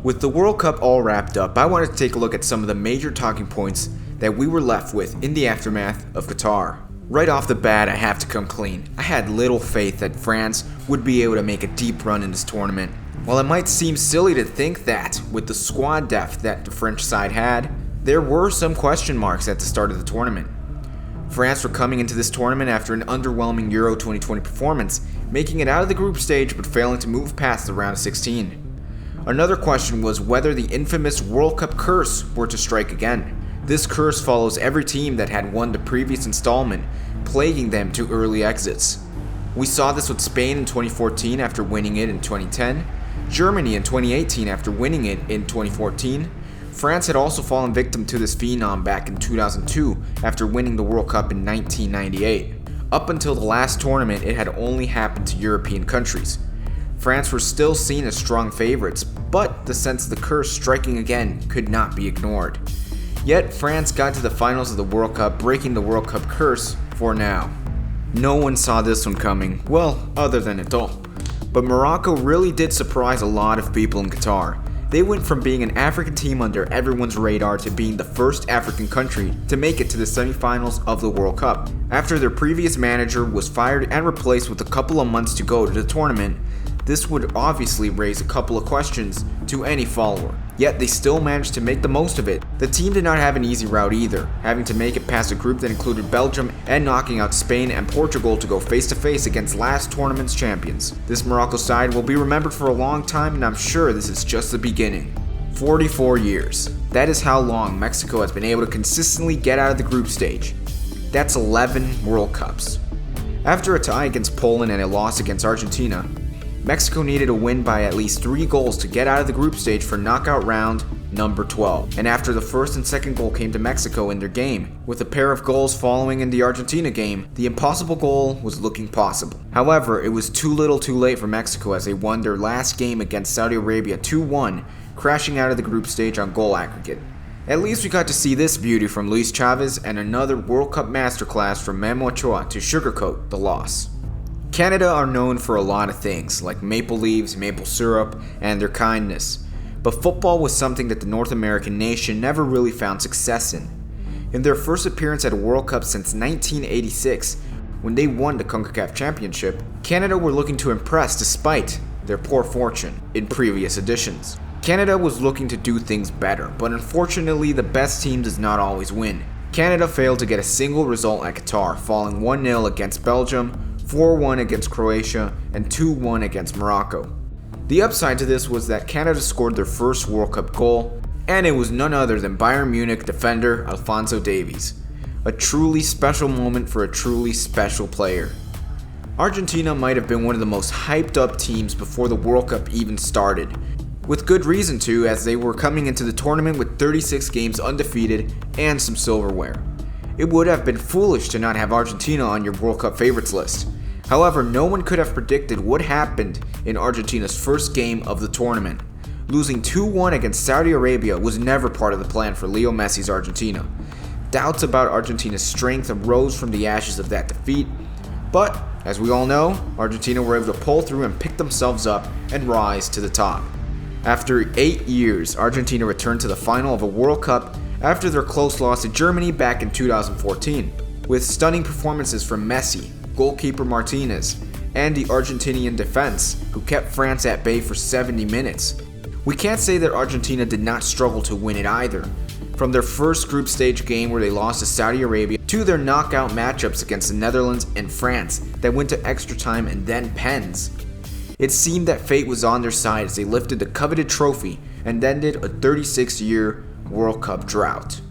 With the World Cup all wrapped up, I wanted to take a look at some of the major talking points that we were left with in the aftermath of Qatar. Right off the bat, I have to come clean. I had little faith that France would be able to make a deep run in this tournament. While it might seem silly to think that, with the squad depth that the French side had, there were some question marks at the start of the tournament. France were coming into this tournament after an underwhelming Euro 2020 performance, making it out of the group stage but failing to move past the round of 16. Another question was whether the infamous World Cup curse were to strike again. This curse follows every team that had won the previous installment, plaguing them to early exits. We saw this with Spain in 2014 after winning it in 2010, Germany in 2018 after winning it in 2014. France had also fallen victim to this phenom back in 2002 after winning the World Cup in 1998. Up until the last tournament, it had only happened to European countries. France were still seen as strong favorites, but the sense of the curse striking again could not be ignored. Yet France got to the finals of the World Cup, breaking the World Cup curse for now. No one saw this one coming, well, other than Eto'o. But Morocco really did surprise a lot of people in Qatar. They went from being an African team under everyone's radar to being the first African country to make it to the semifinals of the World Cup. After their previous manager was fired and replaced with a couple of months to go to the tournament, this would obviously raise a couple of questions to any follower. Yet they still managed to make the most of it. The team did not have an easy route either, having to make it past a group that included Belgium and knocking out Spain and Portugal to go face to face against last tournament's champions. This Morocco side will be remembered for a long time, and I'm sure this is just the beginning. 44 years. That is how long Mexico has been able to consistently get out of the group stage. That's 11 World Cups. After a tie against Poland and a loss against Argentina, Mexico needed a win by at least 3 goals to get out of the group stage for knockout round number 12. And after the first and second goal came to Mexico in their game, with a pair of goals following in the Argentina game, the impossible goal was looking possible. However, it was too little too late for Mexico as they won their last game against Saudi Arabia 2-1, crashing out of the group stage on goal aggregate. At least we got to see this beauty from Luis Chavez and another World Cup masterclass from Memo Ochoa to sugarcoat the loss. Canada are known for a lot of things, like maple leaves, maple syrup, and their kindness. But football was something that the North American nation never really found success in. In their first appearance at a World Cup since 1986, when they won the CONCACAF Championship, Canada were looking to impress despite their poor fortune in previous editions. Canada was looking to do things better, but unfortunately the best team does not always win. Canada failed to get a single result at Qatar, falling 1-0 against Belgium, 4-1 against Croatia, and 2-1 against Morocco. The upside to this was that Canada scored their first World Cup goal, and it was none other than Bayern Munich defender Alphonso Davies. A truly special moment for a truly special player. Argentina might have been one of the most hyped up teams before the World Cup even started. With good reason too, as they were coming into the tournament with 36 games undefeated and some silverware. It would have been foolish to not have Argentina on your World Cup favorites list. However, no one could have predicted what happened in Argentina's first game of the tournament. Losing 2-1 against Saudi Arabia was never part of the plan for Leo Messi's Argentina. Doubts about Argentina's strength arose from the ashes of that defeat, but as we all know, Argentina were able to pull through and pick themselves up and rise to the top. After 8 years, Argentina returned to the final of a World Cup after their close loss to Germany back in 2014, with stunning performances from Messi, goalkeeper Martinez, and the Argentinian defense, who kept France at bay for 70 minutes. We can't say that Argentina did not struggle to win it either. From their first group stage game where they lost to Saudi Arabia, to their knockout matchups against the Netherlands and France that went to extra time and then pens. It seemed that fate was on their side as they lifted the coveted trophy and ended a 36-year World Cup drought.